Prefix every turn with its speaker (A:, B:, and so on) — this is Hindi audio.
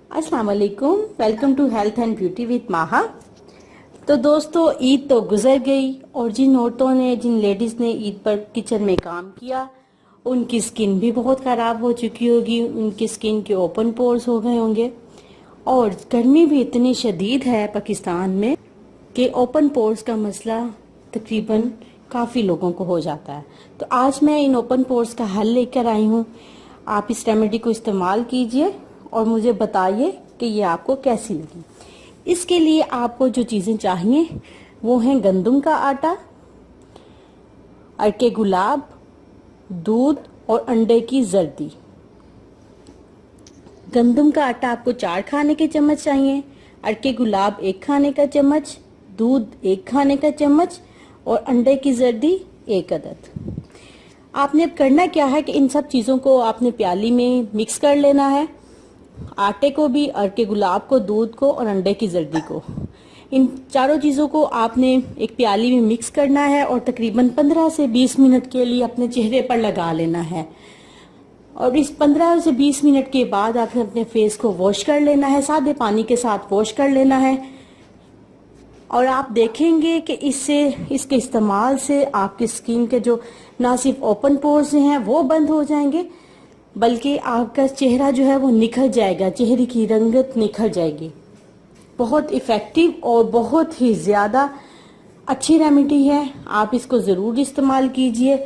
A: अस्सलाम वालेकुम। Welcome to health and beauty with Maha. तो दोस्तों, ईद तो गुजर गई और जिन औरतों ने, जिन लेडीज़ ने ईद पर किचन में काम किया, उनकी स्किन भी बहुत ख़राब हो चुकी होगी। उनकी स्किन के ओपन पोर्स हो गए होंगे और गर्मी भी इतनी शदीद है पाकिस्तान में कि ओपन पोर्स का मसला तकरीबन काफ़ी लोगों को हो जाता है। तो आज मैं इन ओपन पोर्स का हल लेकर आई हूँ। आप इस रेमेडी को इस्तेमाल कीजिए और मुझे बताइए कि ये आपको कैसी लगी। इसके लिए आपको जो चीज़ें चाहिए वो हैं गंदम का आटा, अरके गुलाब, दूध और अंडे की जर्दी। गंदम का आटा आपको 4 खाने के चम्मच चाहिए, अरके गुलाब 1 खाने का चम्मच, दूध 1 खाने का चम्मच और अंडे की जर्दी 1 अदद। आपने अब करना क्या है कि इन सब चीज़ों को आपने प्याली में मिक्स कर लेना है। आटे को भी, अरके गुलाब को, दूध को और अंडे की जर्दी को, इन चारों चीज़ों को आपने एक प्याली में मिक्स करना है और तकरीबन 15 से 20 मिनट के लिए अपने चेहरे पर लगा लेना है। और इस 15 से 20 मिनट के बाद आपने अपने फेस को वॉश कर लेना है, सादे पानी के साथ वॉश कर लेना है। और आप देखेंगे कि इसके इस्तेमाल से आपकी स्किन के जो ना सिर्फ ओपन पोर्स हैं वो बंद हो जाएंगे, बल्कि आपका चेहरा जो है वो निखर जाएगा, चेहरे की रंगत निखर जाएगी। बहुत इफ़ेक्टिव और बहुत ही ज़्यादा अच्छी रेमेडी है, आप इसको ज़रूर इस्तेमाल कीजिए।